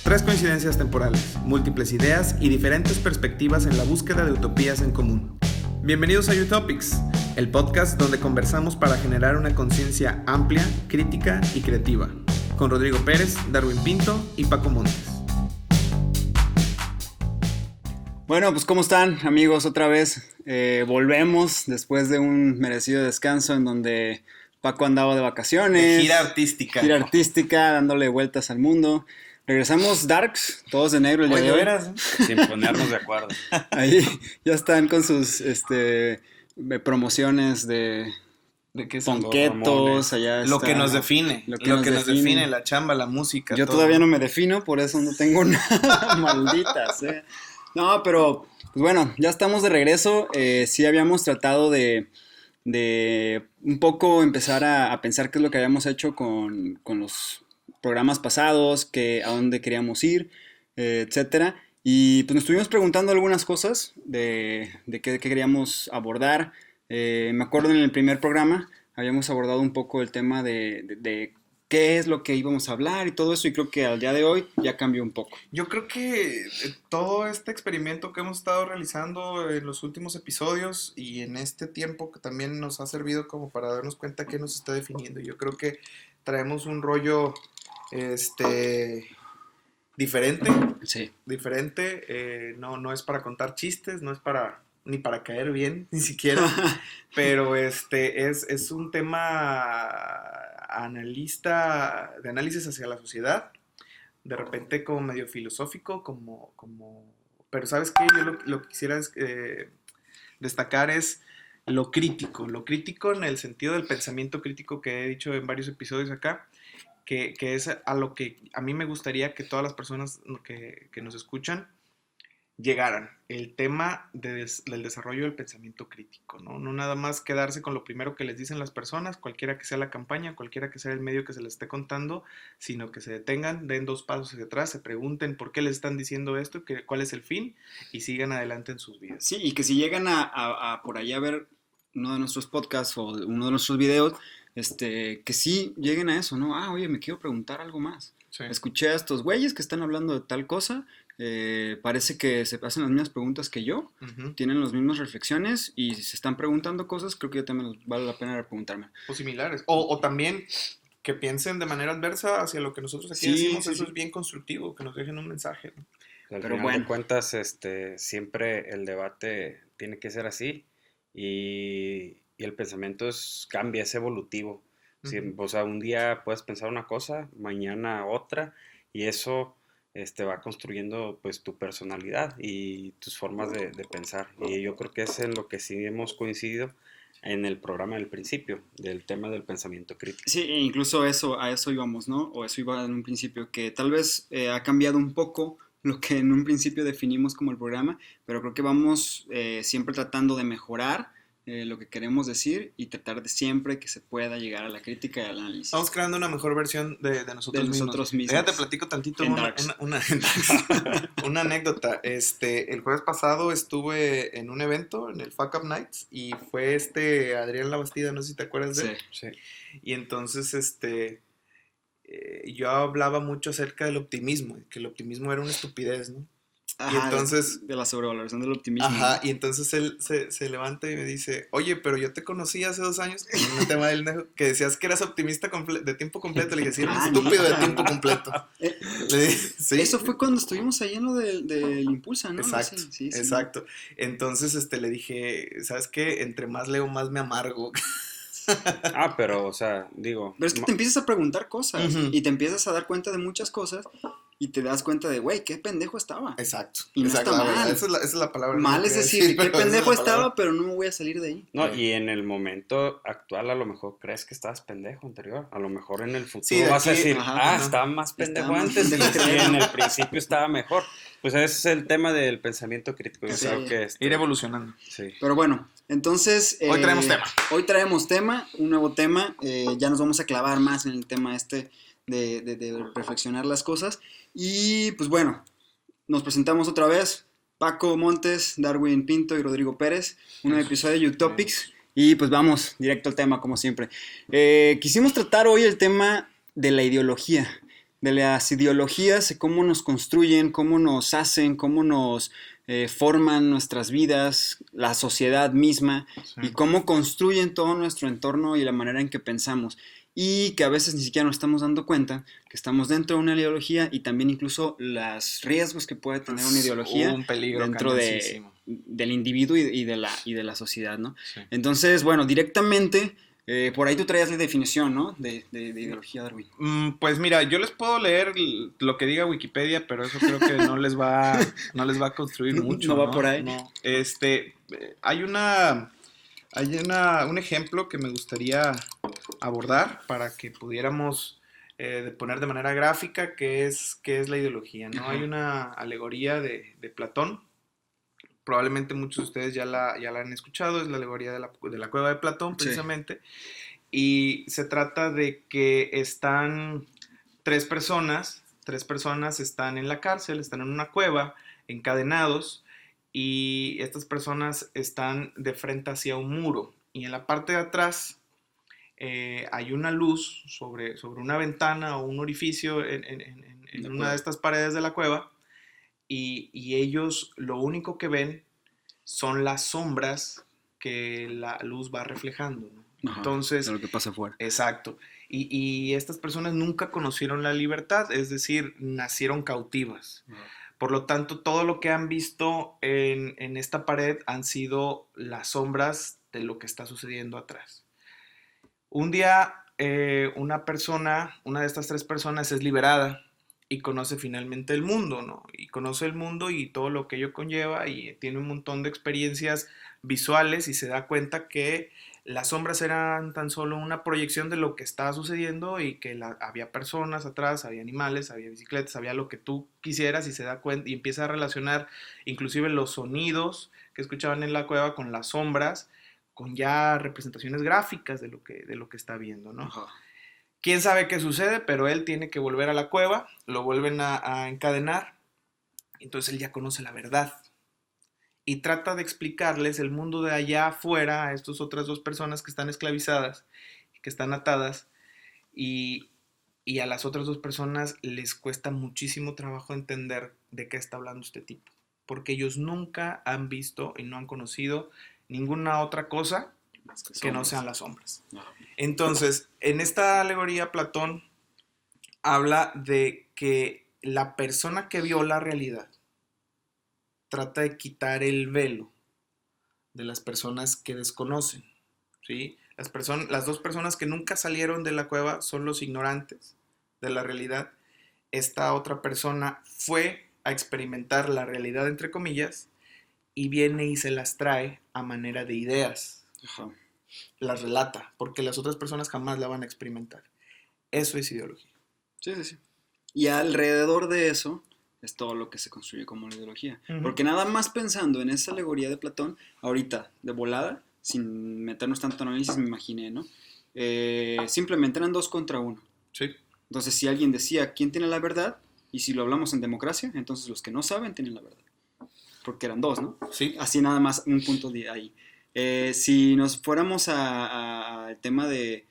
Tres coincidencias temporales, múltiples ideas y diferentes perspectivas en la búsqueda de utopías en común. Bienvenidos a Utopics, el podcast donde conversamos para generar una conciencia amplia, crítica y creativa, con Rodrigo Pérez, Darwin Pinto y Paco Montes. Bueno, pues ¿cómo están, amigos? Otra vez volvemos después de un merecido descanso en donde Paco andaba de vacaciones. Gira artística. Gira artística, dándole vueltas al mundo. Regresamos darks, todos de negro el día de hoy. Veras, sin ponernos de acuerdo. Ahí ya están con sus promociones de qué son? ponquetos. Allá Lo está, que nos define, lo que nos define, la chamba, la música. Yo todo. todavía no me defino, por eso no tengo nada. Malditas, No, pero pues bueno, ya estamos de regreso. Sí habíamos tratado de un poco empezar a pensar qué es lo que habíamos hecho con los programas pasados, a dónde queríamos ir, etcétera. Y pues nos estuvimos preguntando algunas cosas de qué queríamos abordar. Me acuerdo en el primer programa habíamos abordado un poco el tema de qué es lo que íbamos a hablar y todo eso, y creo que al día de hoy ya cambió un poco. Yo creo que todo este experimento que hemos estado realizando en los últimos episodios y en este tiempo que también nos ha servido como para darnos cuenta qué nos está definiendo. Yo creo que traemos un rollo diferente. Sí. Diferente, no es para contar chistes, no es ni para caer bien, ni siquiera, pero es un tema de análisis hacia la sociedad, de repente como medio filosófico, pero ¿sabes qué? Yo lo que quisiera destacar es lo crítico en el sentido del pensamiento crítico que he dicho en varios episodios acá, que es a lo que a mí me gustaría que todas las personas que nos escuchan llegaran, el tema del desarrollo del pensamiento crítico, ¿no? No nada más quedarse con lo primero que les dicen las personas, cualquiera que sea la campaña, cualquiera que sea el medio que se les esté contando, sino que se detengan, den 2 pasos hacia atrás, se pregunten por qué les están diciendo esto, cuál es el fin, y sigan adelante en sus vidas. Sí, y que si llegan a por ahí a ver uno de nuestros podcasts o uno de nuestros videos, que sí lleguen a eso, ¿no? Oye, me quiero preguntar algo más. Sí. Escuché a estos güeyes que están hablando de tal cosa, parece que se hacen las mismas preguntas que yo, tienen las mismas reflexiones y si se están preguntando cosas, creo que yo también vale la pena preguntarme. O similares. O también que piensen de manera adversa hacia lo que nosotros aquí decimos, sí. Eso es bien constructivo, que nos dejen un mensaje, ¿no? Al final de cuentas, siempre el debate tiene que ser así y el pensamiento cambia, es evolutivo. Sí, o sea, un día puedes pensar una cosa, mañana otra, y eso va construyendo pues tu personalidad y tus formas de pensar. Y yo creo que es en lo que sí hemos coincidido en el programa del principio, del tema del pensamiento crítico. Sí, incluso a eso íbamos, ¿no? O eso iba en un principio, que tal vez ha cambiado un poco lo que en un principio definimos como el programa, pero creo que vamos siempre tratando de mejorar lo que queremos decir y tratar de siempre que se pueda llegar a la crítica y al análisis. Estamos creando una mejor versión de nosotros mismos. Déjate platico tantito una anécdota. El jueves pasado estuve en un evento en el Fuck Up Nights y fue Adrián Labastida, no sé si te acuerdas de él. Sí. Y entonces yo hablaba mucho acerca del optimismo, que el optimismo era una estupidez, ¿no? Ajá, y entonces, de la sobrevaloración del optimismo. Ajá, y entonces él se levanta y me dice, oye, pero yo te conocí hace 2 años en un tema del que decías que eras optimista de tiempo completo. Le dije, sí, eres un estúpido de tiempo completo. Le dije, sí. Eso fue cuando estuvimos ahí en lo del Impulsa, ¿no? Exacto, sí. Exacto. Entonces le dije, ¿sabes qué? Entre más leo, más me amargo. Pero, o sea, digo... Pero es que te empiezas a preguntar cosas y te empiezas a dar cuenta de muchas cosas y te das cuenta de, güey, qué pendejo estaba. Exacto. Y no está mal. Esa es la palabra. Mal es decir, qué pendejo estaba, pero no me voy a salir de ahí. No, y en el momento actual a lo mejor crees que estabas pendejo anterior. A lo mejor en el futuro sí, vas a decir, ajá, estaba más pendejo antes y en el principio estaba mejor. Pues ese es el tema del pensamiento crítico. Yo creo que ir evolucionando. Sí. Pero bueno, entonces... Hoy traemos tema. Hoy traemos tema, un nuevo tema. Ya nos vamos a clavar más en el tema de reflexionar las cosas. Y pues bueno, nos presentamos otra vez. Paco Montes, Darwin Pinto y Rodrigo Pérez. Un nuevo episodio de Utopics. Y pues vamos directo al tema, como siempre. Quisimos tratar hoy el tema de la ideología. de las ideologías, cómo nos construyen, cómo nos hacen, cómo nos forman nuestras vidas, la sociedad misma, y cómo construyen todo nuestro entorno y la manera en que pensamos. Y que a veces ni siquiera nos estamos dando cuenta que estamos dentro de una ideología y también incluso los riesgos que puede tener una ideología un peligro dentro del individuo y de la sociedad, ¿no? Sí. Entonces, bueno, directamente, por ahí tú traías la definición, ¿no? De ideología, Darwin. Pues mira, yo les puedo leer lo que diga Wikipedia, pero eso creo que no les va a construir mucho. No va por ahí. No. Hay un ejemplo que me gustaría abordar para que pudiéramos poner de manera gráfica qué es la ideología, ¿no? Ajá. Hay una alegoría de Platón, probablemente muchos de ustedes ya la han escuchado, es la alegoría de la cueva de Platón, precisamente, y se trata de que están tres personas están en la cárcel, están en una cueva, encadenados, y estas personas están de frente hacia un muro, y en la parte de atrás hay una luz sobre una ventana o un orificio en una de estas paredes de la cueva, y ellos lo único que ven son las sombras que la luz va reflejando, ¿no? Ajá, Entonces, de lo que pasa afuera. exacto. Y estas personas nunca conocieron la libertad, es decir, nacieron cautivas. Ajá. Por lo tanto, todo lo que han visto en esta pared han sido las sombras de lo que está sucediendo atrás. Un día, una de estas tres personas es liberada y conoce finalmente el mundo, ¿no? Y conoce el mundo y todo lo que ello conlleva y tiene un montón de experiencias visuales y se da cuenta que las sombras eran tan solo una proyección de lo que estaba sucediendo y que había personas atrás, había animales, había bicicletas, había lo que tú quisieras, y se da cuenta y empieza a relacionar inclusive los sonidos que escuchaban en la cueva con las sombras, con ya representaciones gráficas de lo que está viendo, ¿no? Ajá. Quién sabe qué sucede, pero él tiene que volver a la cueva, lo vuelven a encadenar, entonces él ya conoce la verdad y trata de explicarles el mundo de allá afuera a estas otras dos personas que están esclavizadas, que están atadas, y a las otras dos personas les cuesta muchísimo trabajo entender de qué está hablando este tipo, porque ellos nunca han visto y no han conocido ninguna otra cosa que no sean las sombras. Ajá. Entonces, en esta alegoría, Platón habla de que la persona que vio la realidad trata de quitar el velo de las personas que desconocen, ¿sí? Las dos personas que nunca salieron de la cueva son los ignorantes de la realidad. Esta otra persona fue a experimentar la realidad, entre comillas, y viene y se las trae a manera de ideas. Ajá. Las relata, porque las otras personas jamás la van a experimentar. Eso es ideología. Sí, sí, sí. Y alrededor de eso es todo lo que se construye como la ideología. Ujú. Porque nada más pensando en esa alegoría de Platón, ahorita, de volada, sin meternos tanto en análisis, me imaginé, ¿no? Simplemente eran 2 contra 1. Sí. Entonces, si alguien decía quién tiene la verdad, y si lo hablamos en democracia, entonces los que no saben tienen la verdad. Porque eran 2, ¿no? Sí. Así nada más, un punto de ahí. Si nos fuéramos al tema de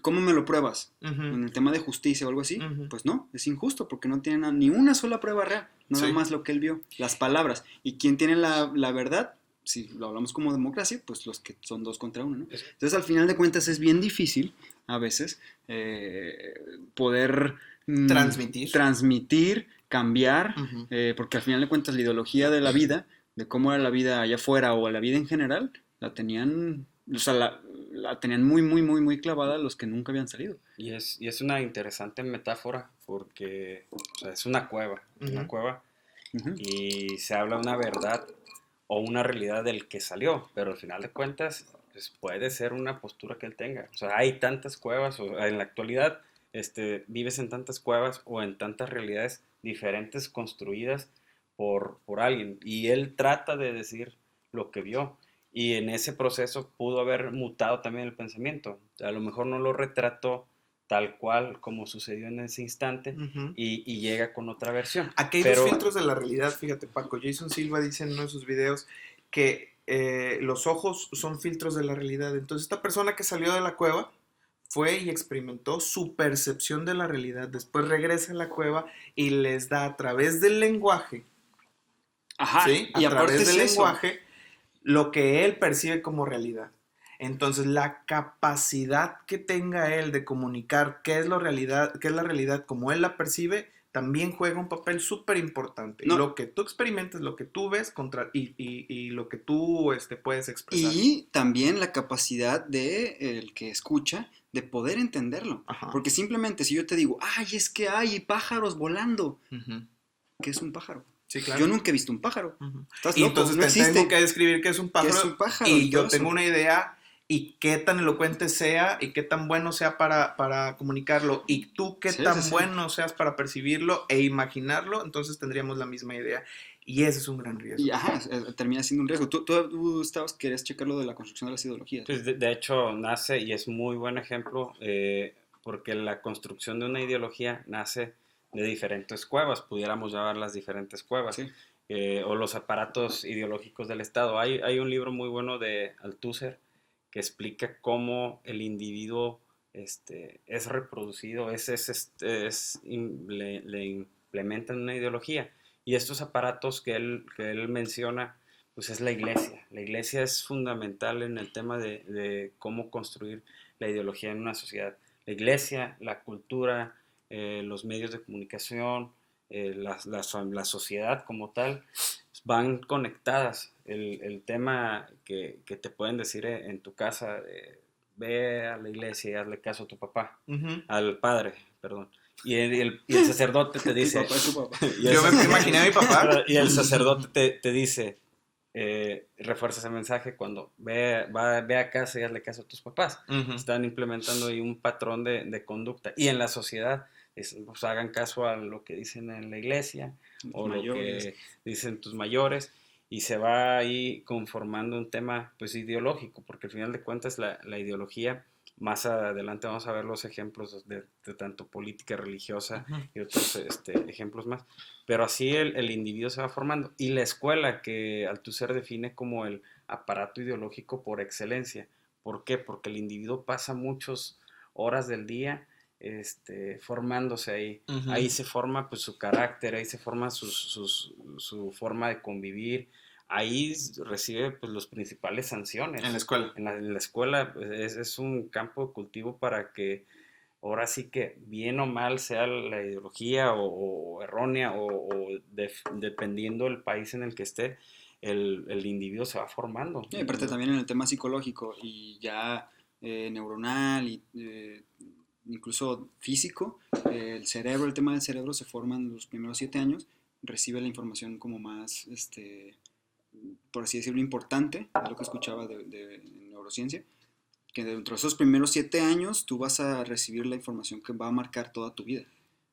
¿cómo me lo pruebas? Uh-huh. En el tema de justicia o algo así, Uh-huh. pues no, es injusto porque no tiene ni una sola prueba real, nada Sí. más lo que él vio, las palabras. ¿Y quién tiene la verdad? Si lo hablamos como democracia, pues los que son 2 contra 1, ¿no? Entonces, al final de cuentas, es bien difícil a veces poder transmitir, cambiar, Uh-huh. porque al final de cuentas la ideología de la vida, de cómo era la vida allá afuera o la vida en general, la tenían, o sea, la tenían muy, muy, muy, muy clavada los que nunca habían salido. Y es una interesante metáfora porque, o sea, es una cueva, Uh-huh. Uh-huh. Y se habla una verdad o una realidad del que salió, pero al final de cuentas pues puede ser una postura que él tenga. O sea, hay tantas cuevas, o en la actualidad vives en tantas cuevas o en tantas realidades diferentes construidas por alguien, y él trata de decir lo que vio, y en ese proceso pudo haber mutado también el pensamiento. A lo mejor no lo retrató tal cual como sucedió en ese instante, Uh-huh. y llega con otra versión. Aquí hay dos filtros de la realidad, fíjate, Paco. Jason Silva dice en uno de sus videos que los ojos son filtros de la realidad. Entonces, esta persona que salió de la cueva fue y experimentó su percepción de la realidad, después regresa a la cueva y les da a través del lenguaje, Ajá, ¿sí? y A aparte través es del eso. lenguaje, lo que él percibe como realidad. Entonces, la capacidad que tenga él de comunicar qué es la realidad como él la percibe, también juega un papel súper importante. No, Lo que tú experimentes, lo que tú ves y lo que tú puedes expresar. y también la capacidad de el que escucha de poder entenderlo. Ajá. Porque simplemente si yo te digo, ay, es que hay pájaros volando, Ujú. ¿qué es un pájaro? Sí, claro. Yo nunca he visto un pájaro. Ujú. Estás Y loco, entonces no te existe. tengo que describir qué es un ¿Qué pájaro, es un pájaro? y todo yo tengo eso. una idea y qué tan elocuente sea y qué tan bueno sea para comunicarlo y tú qué Sí, tan sí, sí. bueno seas para percibirlo e imaginarlo, entonces tendríamos la misma idea y ese es un gran riesgo. Y ajá, termina siendo un riesgo. Querías checar lo de la construcción de las ideologías. Pues de hecho nace, y es muy buen ejemplo, porque la construcción de una ideología nace de diferentes cuevas, pudiéramos llamarlas diferentes cuevas, Sí. o los aparatos ideológicos del Estado. Hay un libro muy bueno de Althusser que explica cómo el individuo es reproducido, le implementan una ideología. Y estos aparatos que él menciona, pues es la iglesia. La iglesia es fundamental en el tema de cómo construir la ideología en una sociedad. La iglesia, la cultura, los medios de comunicación, la sociedad como tal, van conectadas. El tema que te pueden decir en tu casa, ve a la iglesia y hazle caso a tu papá, Uh-huh. al padre, perdón. Y el sacerdote te dice... Tu papá es tu papá. Yo me imaginé a mi papá. Y el sacerdote te dice, refuerza ese mensaje cuando ve a casa y hazle caso a tus papás. Uh-huh. Están implementando ahí un patrón de conducta. Y en la sociedad, pues hagan caso a lo que dicen en la iglesia o mayores. lo que dicen tus mayores. Y se va ahí conformando un tema pues ideológico, porque al final de cuentas la ideología, más adelante vamos a ver los ejemplos de tanto política religiosa Uh-huh. y otros ejemplos más. Pero así el individuo se va formando. Y la escuela, que Althusser define como el aparato ideológico por excelencia. ¿Por qué? Porque el individuo pasa muchas horas del día formándose ahí. Uh-huh. Ahí se forma pues su carácter, ahí se forma su forma de convivir. Ahí recibe pues los principales sanciones. En la escuela. En la escuela pues, es un campo de cultivo para que ahora sí que bien o mal sea la ideología o errónea dependiendo del país en el que esté, el individuo se va formando. Y aparte también en el tema psicológico y ya neuronal y incluso físico, el tema del cerebro se forma en los primeros 7 años, recibe la información como más, por así decirlo, importante, es lo que escuchaba de neurociencia, que dentro de esos primeros 7 años tú vas a recibir la información que va a marcar toda tu vida.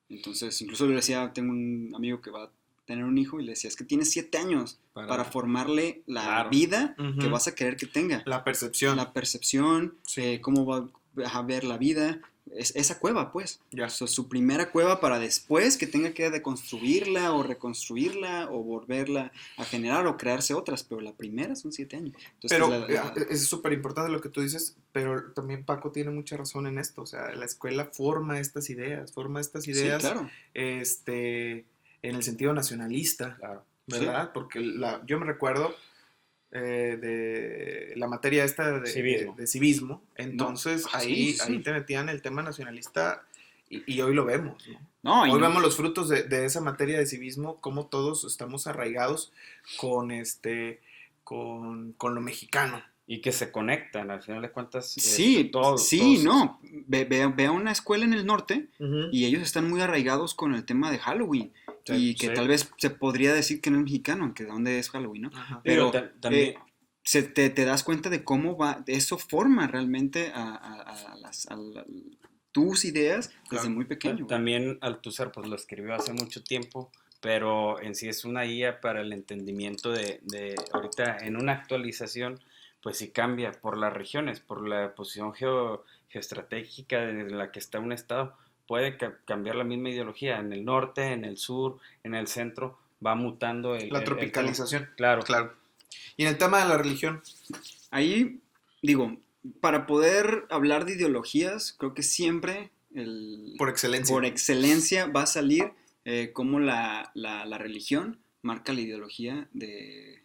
Entonces, incluso le decía, tengo un amigo que va a tener un hijo y le decía, es que tienes 7 años para formarle la vida que vas a querer que tenga. La percepción. La percepción, sí. Cómo va a ver la vida. Esa cueva, pues. Ya. O sea, su primera cueva para después que tenga que deconstruirla o reconstruirla o volverla a generar o crearse otras. Pero la primera son 7 años. Entonces, pero es súper importante lo que tú dices, pero también Paco tiene mucha razón en esto. O sea, la escuela forma estas ideas. Sí, claro. En el sentido nacionalista, claro. ¿verdad? Sí. Porque yo me recuerdo de la materia esta de civismo. Entonces ahí te metían el tema nacionalista y hoy lo vemos, ¿no? Hoy vemos los frutos de esa materia de civismo, cómo todos estamos arraigados con lo mexicano. Y que se conectan, al final de cuentas. Sí, no. Ve a una escuela en el norte y ellos están muy arraigados con el tema de Halloween. Sí, y que tal vez se podría decir que no es mexicano, aunque de dónde es Halloween, ¿no? Ajá. Pero también te das cuenta de cómo eso forma realmente tus ideas desde muy pequeño. También Althusser pues lo escribió hace mucho tiempo, pero en sí es una guía para el entendimiento de ahorita en una actualización, pues sí cambia por las regiones, por la posición geoestratégica en la que está un estado. Puede cambiar la misma ideología en el norte, en el sur, en el centro, va mutando la tropicalización. Claro. Y en el tema de la religión. Ahí, digo, para poder hablar de ideologías, creo que siempre Por excelencia. por excelencia va a salir cómo la religión marca la ideología de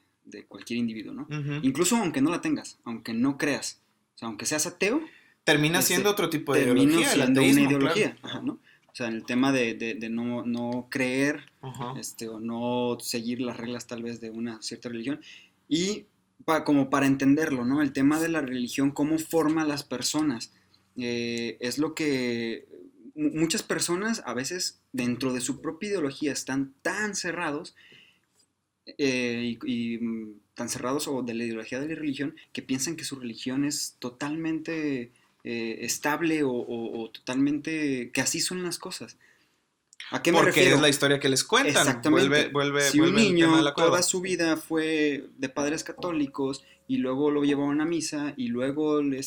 cualquier individuo, ¿no? Ujú. Incluso aunque no la tengas, aunque no creas, o sea, aunque seas ateo, Termina siendo otro tipo de termina ideología, el siendo ateísmo, una ideología, claro. ajá, ¿no? O sea, en el tema de no creer Ajá. o no seguir las reglas tal vez de una cierta religión. Y como para entenderlo, ¿no? El tema de la religión, cómo forma a las personas. Es lo que muchas personas a veces dentro de su propia ideología están tan cerrados tan cerrados o de la ideología de la religión que piensan que su religión es totalmente estable o totalmente que así son las cosas. ¿A qué me Porque refiero? es la historia que les cuentan. Exactamente. Si un Vuelve el tema de niño la cueva. toda su vida fue de padres católicos y luego lo llevaron a misa y luego le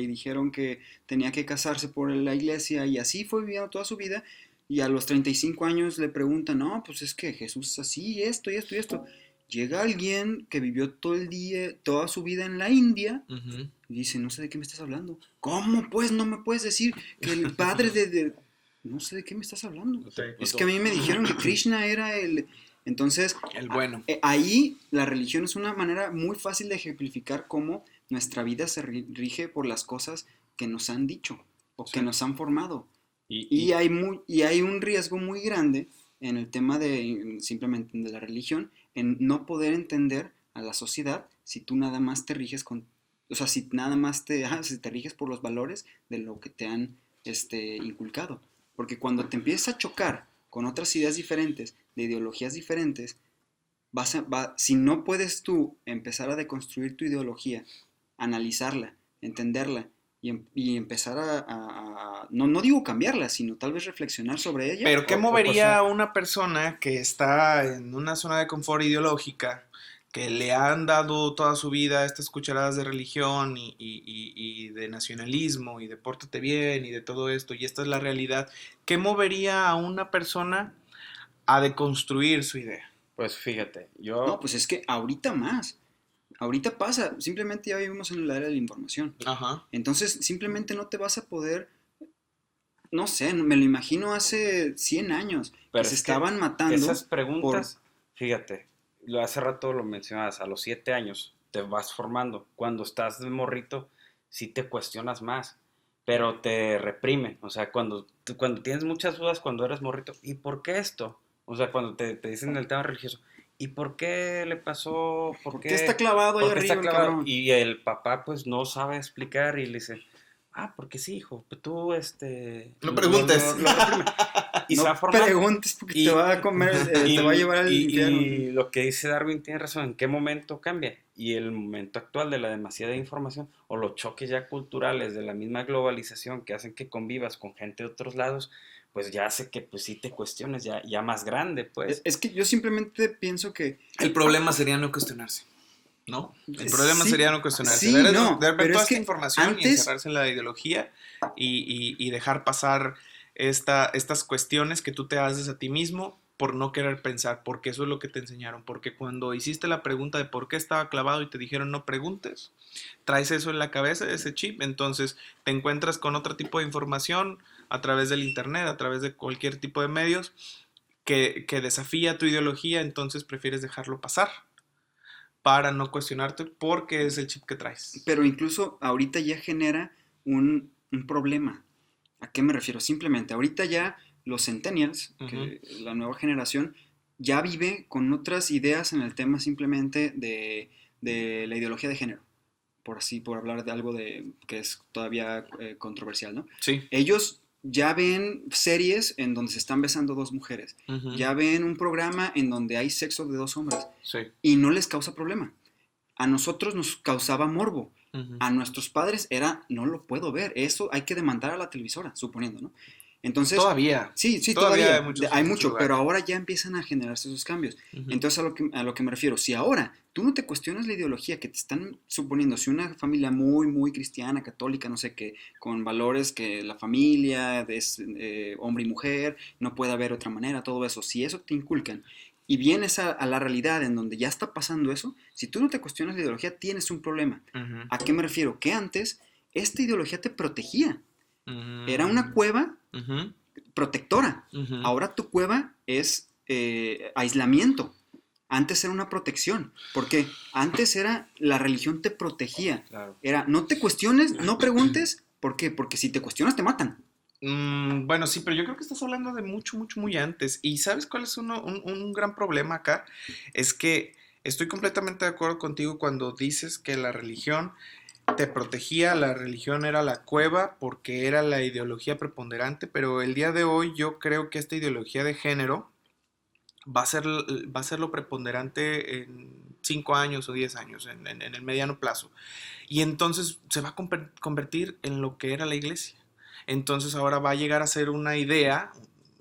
dijeron que tenía que casarse por la iglesia y así fue viviendo toda su vida y a los 35 años le preguntan, no, pues es que Jesús es así, esto y esto y esto. Llega alguien que vivió todo el día, toda su vida en la India Ujú. y dice, no sé de qué me estás hablando. ¿Cómo pues no me puedes decir que el padre No sé de qué me estás hablando. Sí. Es que a mí me dijeron que Krishna era el... Entonces, El bueno. ahí la religión es una manera muy fácil de ejemplificar cómo nuestra vida se rige por las cosas que nos han dicho o que Sí. nos han formado. Y Y hay un riesgo muy grande en el tema de simplemente de la religión, en no poder entender a la sociedad si tú nada más te riges o sea, si nada más si te riges por los valores de lo que te han inculcado. Porque cuando te empiezas a chocar con otras ideas diferentes, de ideologías diferentes, si no puedes tú empezar a deconstruir tu ideología, analizarla, entenderla y empezar no digo cambiarla, sino tal vez reflexionar sobre ella. Pero ¿qué o movería cosa- a una persona que está en una zona de confort ideológica, que le han dado toda su vida estas cucharadas de religión y de nacionalismo y de pórtate bien y de todo esto, y esta es la realidad? ¿Qué movería a una persona a deconstruir su idea? Pues fíjate, No, yo, pues es que ahorita más. Ahorita pasa, simplemente ya vivimos en la era de la información. Ajá. Entonces, simplemente no te vas a poder, no sé, me lo imagino hace 100 años, que pero se es que estaban matando esas por... preguntas, fíjate, hace rato lo mencionabas, a los 7 años te vas formando. Cuando estás de morrito, sí te cuestionas más, pero te reprimen. O sea, cuando tienes muchas dudas, cuando eres morrito, ¿y por qué esto? O sea, cuando te dicen el tema religioso, ¿y por qué le pasó? ¿Por qué está clavado ahí ¿Por qué está arriba el clavado? cabrón? Y el papá pues no sabe explicar y le dice, porque sí, hijo, pues tú No preguntes. lo reprime. Y se va No formando. preguntes porque Y- te va a comer, te va a llevar al infierno. y lo que dice Darwin tiene razón, ¿en qué momento cambia? Y el momento actual de la demasiada información o los choques ya culturales de la misma globalización que hacen que convivas con gente de otros lados, pues ya hace que pues sí te cuestiones ya más grande, pues. Es que yo simplemente pienso que... El problema sería no cuestionarse, ¿no? El problema Sí, sería no cuestionarse. sí, ver, no, ver pero toda es esta que información y antes... encerrarse en la ideología y dejar pasar estas cuestiones que tú te haces a ti mismo por no querer pensar, porque eso es lo que te enseñaron, porque cuando hiciste la pregunta de por qué estaba clavado y te dijeron no preguntes, traes eso en la cabeza, ese chip, entonces te encuentras con otro tipo de información a través del internet, a través de cualquier tipo de medios que desafía tu ideología, entonces prefieres dejarlo pasar para no cuestionarte porque es el chip que traes. Pero incluso ahorita ya genera un problema. ¿A qué me refiero? Simplemente, ahorita ya los centennials, que la nueva generación, ya vive con otras ideas en el tema simplemente de la ideología de género. Por hablar de algo que es todavía controversial, ¿no? Sí. Ellos ya ven series en donde se están besando dos mujeres. Ya ven un programa en donde hay sexo de dos hombres. Sí. Y no les causa problema. A nosotros nos causaba morbo. A nuestros padres era, no lo puedo ver, eso hay que demandar a la televisora, suponiendo, ¿no? Entonces, Todavía. Sí, Todavía todavía. hay Hay mucho, mucho, pero ahora ya empiezan a generarse esos cambios. Entonces, a lo que me refiero, si ahora tú no te cuestionas la ideología que te están suponiendo, si una familia muy, muy cristiana, católica, no sé qué, con valores que la familia es hombre y mujer, no puede haber otra manera, todo eso, si eso te inculcan, y vienes a la realidad en donde ya está pasando eso, si tú no te cuestionas la ideología, tienes un problema. ¿A qué me refiero? Que antes esta ideología te protegía. Mm. Era una cueva Ujú, protectora. ujú. Ahora tu cueva es aislamiento. Antes era una protección. ¿Por qué? Antes era la religión te protegía. Claro. Era no te cuestiones, no preguntes. ¿Por qué? Porque si te cuestionas te matan. Bueno, sí, pero yo creo que estás hablando de mucho, mucho, muy antes. ¿Y sabes cuál es un gran problema acá? Es que estoy completamente de acuerdo contigo cuando dices que la religión te protegía, la religión era la cueva porque era la ideología preponderante, pero el día de hoy yo creo que esta ideología de género va a ser lo preponderante en 5 años o 10 años, en el mediano plazo. Y entonces se va a convertir en lo que era la iglesia. Entonces ahora va a llegar a ser una idea,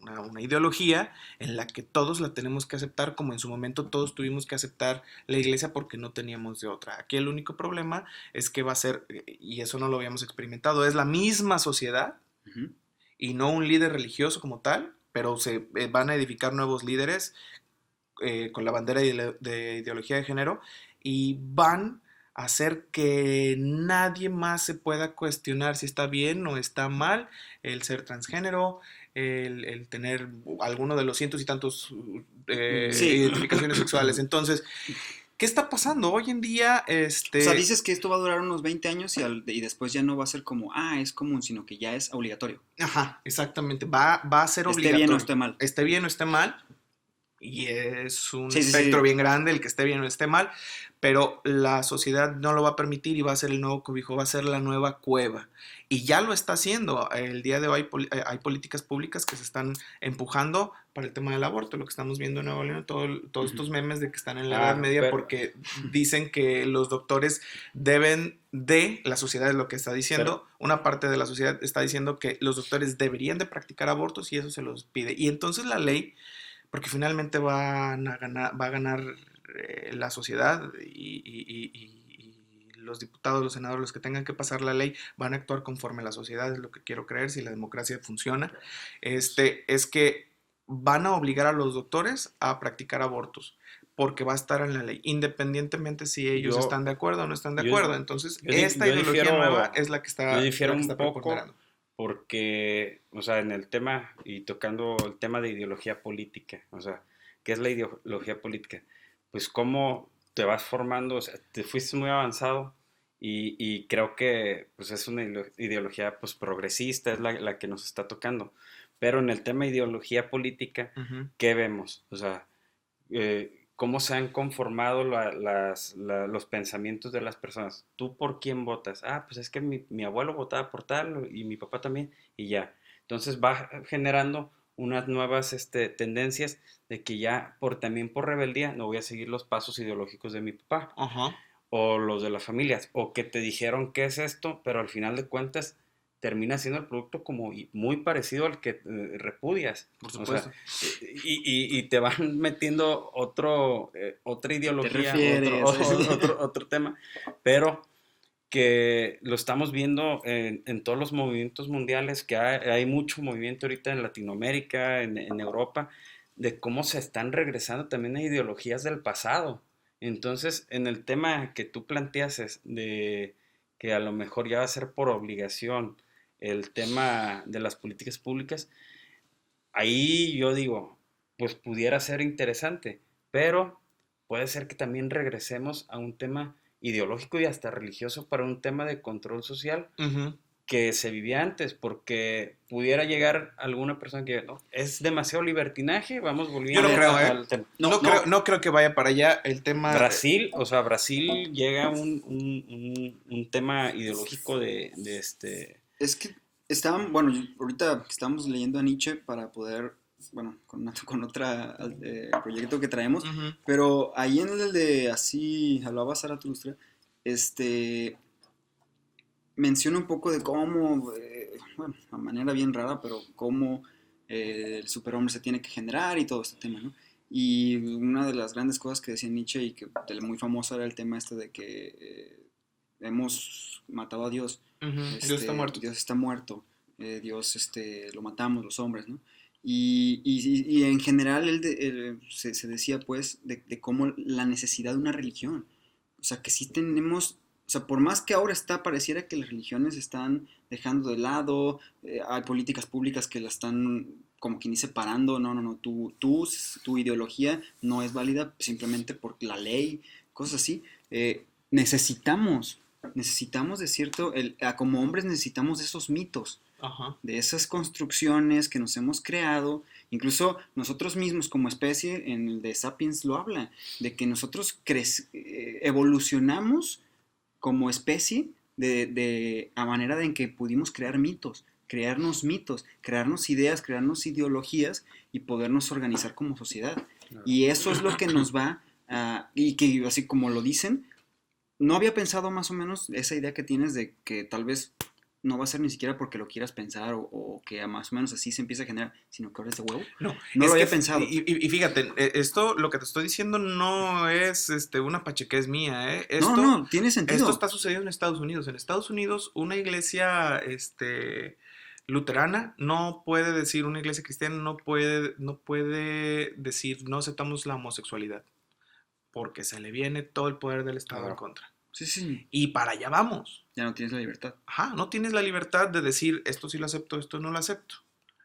una ideología en la que todos la tenemos que aceptar, como en su momento todos tuvimos que aceptar la iglesia porque no teníamos de otra. Aquí el único problema es que va a ser, y eso no lo habíamos experimentado, es la misma sociedad Ujú. y no un líder religioso como tal, pero se van a edificar nuevos líderes con la bandera de ideología de género y van a hacer que nadie más se pueda cuestionar si está bien o está mal el ser transgénero, el tener alguno de los cientos y tantos Sí. identificaciones sexuales. Entonces, ¿qué está pasando? Hoy en día, O sea, dices que esto va a durar unos 20 años y después ya no va a ser como, es común, sino que ya es obligatorio. ajá, exactamente, va a ser Esté bien o obligatorio. esté mal. Esté bien o esté mal, y es un Sí, sí, espectro sí. bien grande el que esté bien o esté mal, pero la sociedad no lo va a permitir y va a ser el nuevo cobijo, va a ser la nueva cueva. Y ya lo está haciendo. El día de hoy hay políticas públicas que se están empujando para el tema del aborto, lo que estamos viendo en Nuevo León, todos Ujú. estos memes de que están en la Edad Media Pero, porque dicen que los doctores deben de, la sociedad es lo que está pero, diciendo, una parte de la sociedad está diciendo que los doctores deberían de practicar abortos y eso se los pide. Y entonces la ley porque finalmente va a ganar la sociedad y los diputados, los senadores, los que tengan que pasar la ley, van a actuar conforme a la sociedad, es lo que quiero creer, si la democracia funciona, es que van a obligar a los doctores a practicar abortos, porque va a estar en la ley, independientemente si ellos yo, están de acuerdo o no están de yo, acuerdo. Entonces, yo, di- esta yo ideología nueva difiero, es yo difiero la que un está poco preponderando. porque, o sea, en el tema y tocando el tema de ideología política, o sea, ¿qué es la ideología política? Pues cómo te vas formando, o sea, te fuiste muy avanzado y creo que pues es una ideología pues progresista, es la que nos está tocando. Pero en el tema de ideología política, Ujú. ¿qué vemos? O sea, cómo se han conformado los pensamientos de las personas. ¿Tú por quién votas? Pues es que mi abuelo votaba por tal y mi papá también y ya. Entonces va generando unas nuevas tendencias de que ya también por rebeldía no voy a seguir los pasos ideológicos de mi papá Ajá, o los de las familias, o que te dijeron qué es esto, pero al final de cuentas termina siendo el producto como muy parecido al que repudias. por O sea, supuesto. y te van metiendo otra ¿Qué te ideología, refieres? otro tema, pero que lo estamos viendo en todos los movimientos mundiales, que hay mucho movimiento ahorita en Latinoamérica, en Europa, de cómo se están regresando también a ideologías del pasado. Entonces, en el tema que tú planteas es de que a lo mejor ya va a ser por obligación el tema de las políticas públicas, ahí yo digo, pues pudiera ser interesante, pero puede ser que también regresemos a un tema ideológico y hasta religioso para un tema de control social Ujú. que se vivía antes, porque pudiera llegar alguna persona que no, es demasiado libertinaje, vamos Yo A no volviendo ver, creo, ¿eh? al tema. no, no. No creo que vaya para allá el tema. Brasil, o sea, Brasil llega a un tema ideológico Es que estaban, bueno, ahorita estamos leyendo a Nietzsche para poder, bueno, con otra proyecto que traemos, Ujú, pero ahí en el de Así hablaba Zaratustra, este, menciona un poco de cómo, bueno, a manera bien rara, pero cómo el superhombre se tiene que generar y todo este tema, ¿no? Y una de las grandes cosas que decía Nietzsche y que muy famoso era el tema este de que hemos matado a Dios, ujú. Dios está muerto. Dios está muerto, Dios lo matamos los hombres, ¿no? Y en general se decía pues de cómo la necesidad de una religión, o sea que sí tenemos o sea, por más que ahora pareciera que las religiones están dejando de lado, hay políticas públicas que la están como quien dice separando, no, tu ideología no es válida simplemente por la ley, cosas así. Necesitamos de cierto, como hombres necesitamos de esos mitos, Ajá. de esas construcciones que nos hemos creado, incluso nosotros mismos como especie, en el de Sapiens lo habla, de que nosotros evolucionamos como especie a manera de en que pudimos crearnos mitos, crearnos ideas, crearnos ideologías y podernos organizar como sociedad. Y eso es lo que nos va a, y que así como lo dicen, no había pensado más o menos esa idea que tienes de que tal vez no va a ser ni siquiera porque lo quieras pensar o que más o menos así se empieza a generar, sino que ahora es de huevo. No, No lo había pensado. Y fíjate, esto, lo que te estoy diciendo no es una pachequez mía, ¿eh? No, tiene sentido. Esto está sucediendo en Estados Unidos. En Estados Unidos, una iglesia luterana no puede decir, una iglesia cristiana no puede decir, no aceptamos la homosexualidad, porque se le viene todo el poder del Estado en contra. Sí. Y para allá vamos. Ya no tienes la libertad. Ajá, no tienes la libertad de decir, esto sí lo acepto, esto no lo acepto,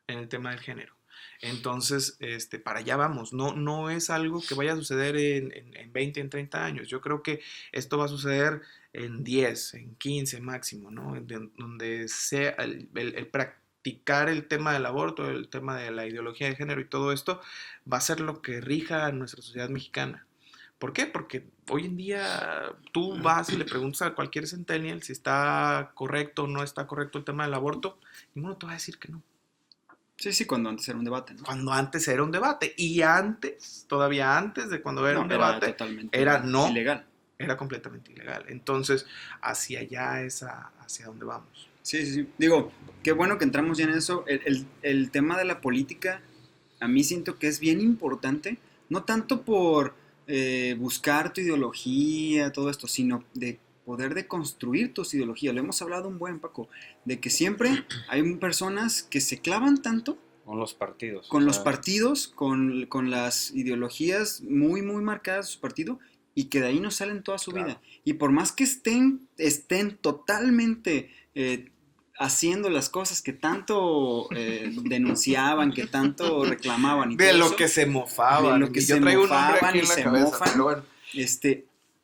en el tema del género. Entonces, para allá vamos. No es algo que vaya a suceder en 20, en 30 años. Yo creo que esto va a suceder en 10, en 15 máximo, ¿no? Donde sea el practicar el tema del aborto, el tema de la ideología de género y todo esto, va a ser lo que rija a nuestra sociedad mexicana. ¿Por qué? Porque hoy en día tú vas y le preguntas a cualquier centennial si está correcto o no está correcto el tema del aborto, y uno te va a decir que no. Sí, cuando antes era un debate, ¿no? Cuando antes era un debate. Y antes, todavía antes de cuando era un debate, era no, ilegal. Era completamente ilegal. Entonces, hacia allá es hacia donde vamos. Sí. Digo, qué bueno que entramos ya en eso. El tema de la política, a mí siento que es bien importante, no tanto por buscar tu ideología, todo esto, sino de poder deconstruir tus ideologías. Lo hemos hablado un buen, Paco, de que siempre hay personas que se clavan tanto con los partidos. Con los partidos, con las ideologías muy, muy marcadas de su partido, y que de ahí no salen toda su vida. Y por más que estén totalmente haciendo las cosas que tanto denunciaban, que tanto reclamaban. Y de todo lo eso, que se mofaban. De lo que yo traigo un nombre aquí en la se cabeza, mofan, pero bueno.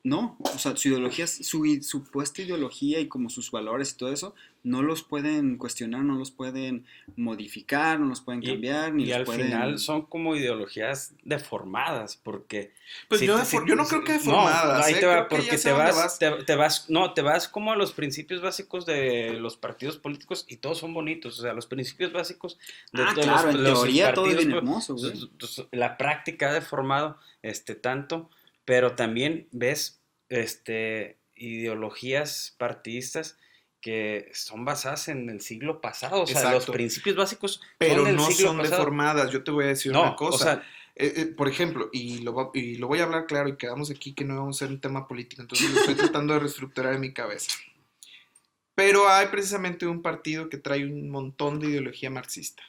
No, o sea, su ideología, su supuesta ideología y como sus valores y todo eso, no los pueden cuestionar, no los pueden modificar, no los pueden cambiar, ni y los al pueden... final son como ideologías deformadas, porque... Pues yo no creo que deformadas. No, ahí te va, porque te vas como a los principios básicos de los partidos políticos y todos son bonitos, o sea, los principios básicos de todos claro, en teoría todo es bien pues, hermoso, güey. La práctica ha deformado tanto, pero también ves ideologías partidistas que son basadas en el siglo pasado, o sea, exacto, los principios básicos pero son del no siglo son pasado. Deformadas. Yo te voy a decir una cosa. O sea, por ejemplo, y lo voy a hablar claro, y quedamos aquí que no vamos a hacer un tema político, entonces lo estoy tratando de reestructurar en mi cabeza. Pero hay precisamente un partido que trae un montón de ideología marxista,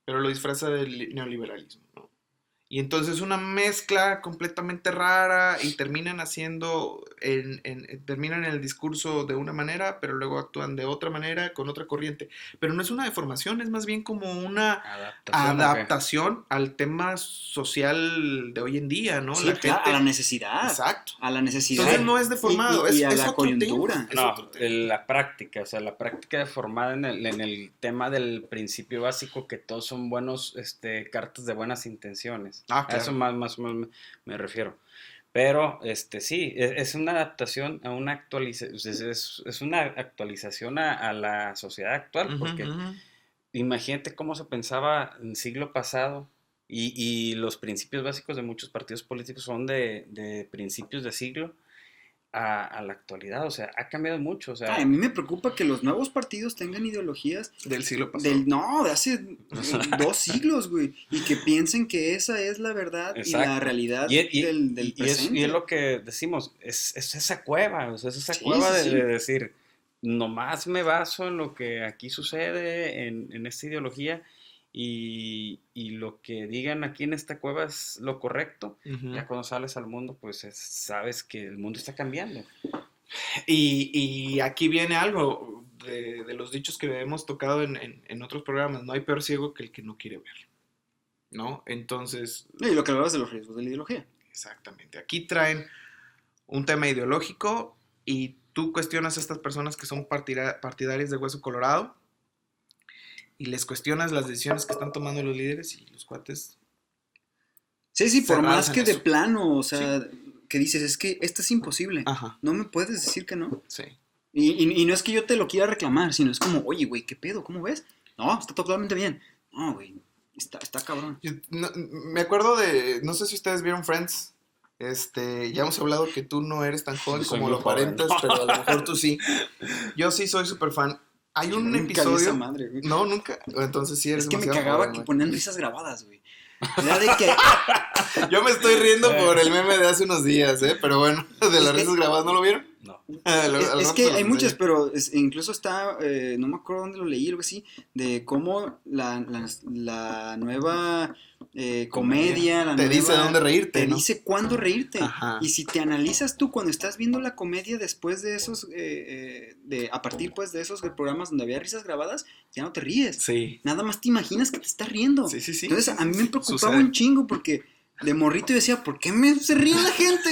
pero lo disfraza del neoliberalismo, ¿no? Y entonces una mezcla completamente rara, y terminan haciendo, terminan en el discurso de una manera, pero luego actúan de otra manera, con otra corriente. Pero no es una deformación, es más bien como una adaptación al tema social de hoy en día, ¿no? Sí, claro, a la necesidad. Exacto. A la necesidad. Entonces no es deformado, y es a la otro coyuntura. tema. No, la práctica, o sea, la práctica deformada en el tema del principio básico, que todos son buenos, cartas de buenas intenciones. Claro. A eso más o menos me refiero. Pero, sí, es una adaptación a una actualización, es una actualización a la sociedad actual, porque imagínate cómo se pensaba en el siglo pasado, y los principios básicos de muchos partidos políticos son de principios de siglo a la actualidad, o sea, ha cambiado mucho, o sea... a mí me preocupa que los nuevos partidos tengan ideologías... Del siglo pasado. De hace 2 siglos, güey, y que piensen que esa es la verdad. Exacto. Y la realidad del presente. Y es lo que decimos, es esa cueva, o sea, es esa cueva de decir, nomás me baso en lo que aquí sucede, en esta ideología, y lo que digan aquí en esta cueva es lo correcto. Ya cuando sales al mundo, pues sabes que el mundo está cambiando. Y aquí viene algo de los dichos que hemos tocado en otros programas. No hay peor ciego que el que no quiere ver, ¿no? Entonces, Y lo que hablabas de los riesgos de la ideología. exactamente. Aquí traen un tema ideológico y tú cuestionas a estas personas que son partidarias de Hueso Colorado y les cuestionas las decisiones que están tomando los líderes y los cuates. Sí, por Cerrados más en que de eso. plano, o sea, que dices, es que esto es imposible. Ajá, No me puedes decir que no. sí. Y no es que yo te lo quiera reclamar, sino es como, oye, güey, ¿qué pedo? ¿Cómo ves? No, está totalmente bien. No, güey, está cabrón. Me acuerdo no sé si ustedes vieron Friends. Ya hemos hablado que tú no eres tan joven Soy como muy lo joven. aparentas, pero a lo mejor tú sí. Yo sí soy súper fan. Hay un Nunca vi esa episodio. madre, güey. No, nunca. Entonces sí eres Es que me demasiado cagaba joven, que güey. ponían risas grabadas, güey. Era de que, Yo me estoy riendo por el meme de hace unos días, ¿eh? Pero bueno, de las risas grabadas, ¿no lo vieron? No. Al es rato que se los hay muchas, enseño. pero incluso está, no me acuerdo dónde lo leí, algo así, de cómo la nueva comedia, la Te dice nueva, dónde reírte, te ¿no? dice cuándo reírte. Ajá. Y si te analizas tú cuando estás viendo la comedia después de esos, a partir pues de esos programas donde había risas grabadas, ya no te ríes. Sí. Nada más te imaginas que te estás riendo. Sí. Entonces a mí me preocupaba Sucede. un chingo porque de morrito yo decía, ¿por qué se ríe la gente?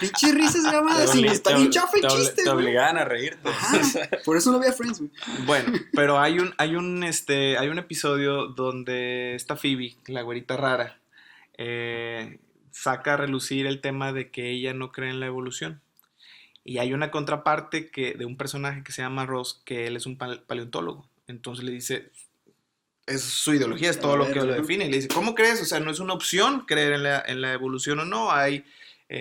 Pinches risas grabadas. Y está bien chafa el chiste, Te güey. obligaban a reírte. Ajá, por eso no veía Friends, güey. Bueno, pero hay un episodio donde esta Phoebe, la güerita rara, saca a relucir el tema de que ella no cree en la evolución. Y hay una contraparte de un personaje que se llama Ross, que él es un paleontólogo. Entonces le dice, es su ideología, es todo lo que lo define. Y le dice, ¿cómo crees? O sea, no es una opción creer en la evolución o no. Hay,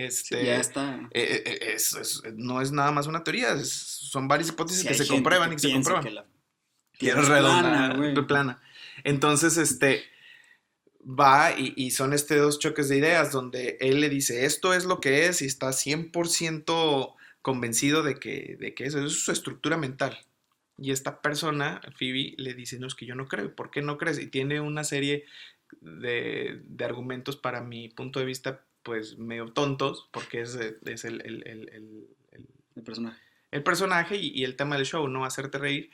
Sí, ya está. no es nada más una teoría, son varias hipótesis Sí, que hay se gente comprueban que y que se piensa comprueban. que la Tierra es redonda, plana, güey. plana. Entonces, va y son dos choques de ideas donde él le dice, esto es lo que es y está 100% convencido de que eso es su estructura mental. Y esta persona, Phoebe, le dice, no, es que yo no creo. ¿Por qué no crees? Y tiene una serie de argumentos para mi punto de vista, pues medio tontos, porque es El personaje. el personaje y el tema del show, ¿no? Hacerte reír.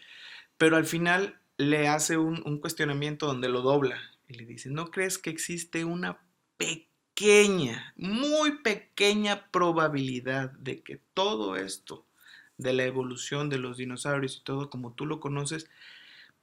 Pero al final le hace un cuestionamiento donde lo dobla y le dice, ¿no crees que existe una pequeña, muy pequeña probabilidad de que todo esto de la evolución de los dinosaurios y todo como tú lo conoces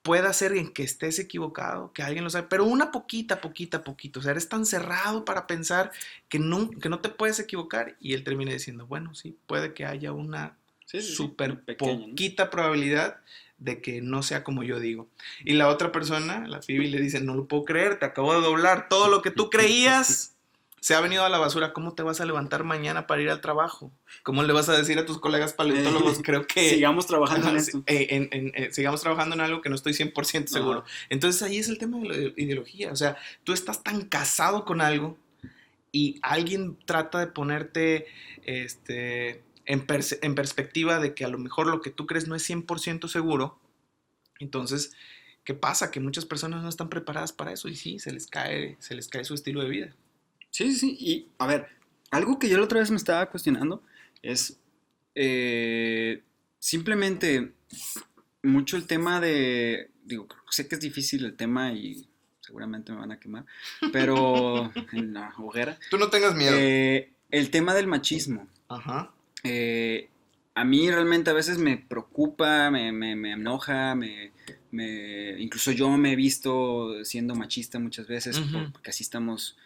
pueda ser en que estés equivocado, que alguien lo sabe, pero una poquita, o sea, eres tan cerrado para pensar que no te puedes equivocar? Y él termina diciendo, bueno, sí, puede que haya una súper una pequeña, ¿no? poquita probabilidad de que no sea como yo digo. Y la otra persona, la Phoebe, le dice, no lo puedo creer, te acabo de doblar, todo lo que tú creías se ha venido a la basura. ¿Cómo te vas a levantar mañana para ir al trabajo? ¿Cómo le vas a decir a tus colegas paleontólogos? Creo que sigamos trabajando en esto. sigamos trabajando en algo que no estoy 100% seguro. Entonces ahí es el tema de la ideología. O sea, tú estás tan casado con algo y alguien trata de ponerte en perspectiva de que a lo mejor lo que tú crees no es 100% seguro. Entonces, ¿qué pasa? Que muchas personas no están preparadas para eso y sí, se les cae su estilo de vida. Sí. Y, a ver, algo que yo la otra vez me estaba cuestionando es simplemente mucho el tema de, digo, sé que es difícil el tema y seguramente me van a quemar, pero en la hoguera. Tú no tengas miedo. El tema del machismo. Ajá. A mí realmente a veces me preocupa, me enoja, incluso yo me he visto siendo machista muchas veces, porque así estamos,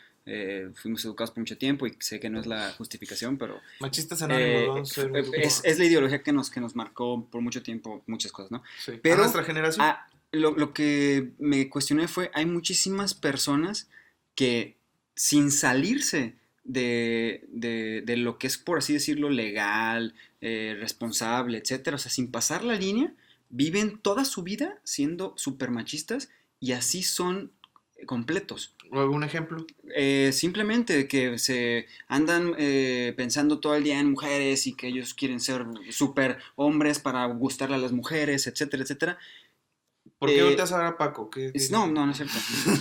fuimos educados por mucho tiempo y sé que no es la justificación, pero Machistas anónimos, vamos a ser un grupo. es la ideología que nos marcó por mucho tiempo muchas cosas, ¿no? Sí. Pero a nuestra generación. Lo que me cuestioné fue, hay muchísimas personas que sin salirse de lo que es, por así decirlo, legal, responsable, etcétera, o sea, sin pasar la línea, viven toda su vida siendo súper machistas y así son completos. ¿Algún ejemplo? Simplemente que se andan pensando todo el día en mujeres y que ellos quieren ser súper hombres para gustarle a las mujeres, etcétera, etcétera. ¿Por qué volteas a ver a Paco? No es cierto.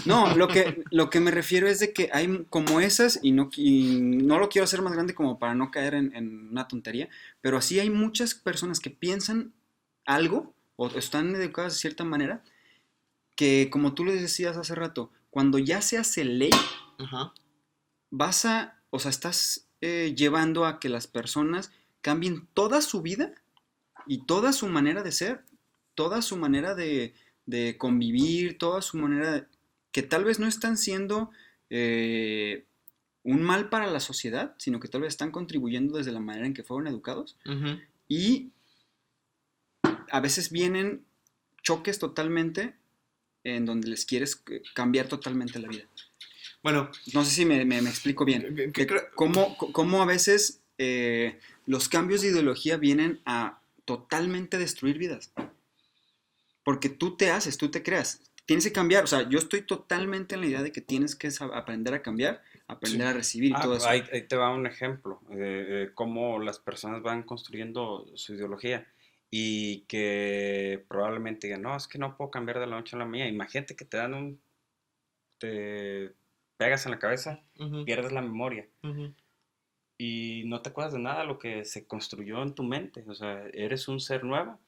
No, lo que me refiero es de que hay como esas, y no lo quiero hacer más grande como para no caer en una tontería, pero así hay muchas personas que piensan algo, o están educadas de cierta manera, que como tú les decías hace rato, cuando ya se hace ley, Ajá. estás llevando a que las personas cambien toda su vida y toda su manera de ser, toda su manera de convivir, toda su manera que tal vez no están siendo un mal para la sociedad, sino que tal vez están contribuyendo desde la manera en que fueron educados. Uh-huh. Y a veces vienen choques totalmente en donde les quieres cambiar totalmente la vida. Bueno, no sé si me explico bien. Cómo a veces los cambios de ideología vienen a totalmente destruir vidas. Porque tú te creas. Tienes que cambiar. O sea, yo estoy totalmente en la idea de que tienes que aprender a cambiar, aprender a recibir y todo eso. Ahí te va un ejemplo de cómo las personas van construyendo su ideología y que probablemente digan, no, es que no puedo cambiar de la noche a la mañana. Imagínate que te pegas en la cabeza, uh-huh. pierdes la memoria. Uh-huh. Y no te acuerdas de nada de lo que se construyó en tu mente. O sea, eres un ser nuevo.